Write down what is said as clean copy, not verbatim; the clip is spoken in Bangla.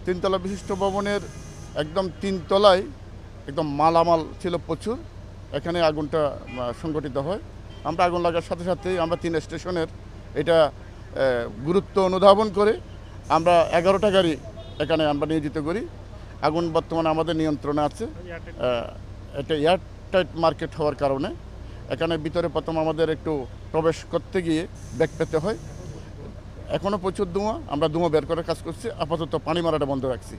তিনতলা বিশিষ্ট ভবনের একদম তিনতলায় একদম মালামাল ছিল প্রচুর। এখানে আগুনটা সংগঠিত হয়। আমরা আগুন লাগার সাথে সাথেই আমরা 3 স্টেশনের এটা গুরুত্ব অনুধাবন করে আমরা 11টা গাড়ি এখানে আমরা নিয়োজিত করি। আগুন বর্তমানে আমাদের নিয়ন্ত্রণে আছে। এটা এয়ারটাইট মার্কেট হওয়ার কারণে এখানে ভিতরে প্রথম আমাদের একটু প্রবেশ করতে গিয়ে ব্যাগ পেতে হয়। এখনও প্রচুর ধোঁয়া, আমরা ধোঁয়া বের করার কাজ করছি। আপাতত পানি মারাটা বন্ধ রাখছি।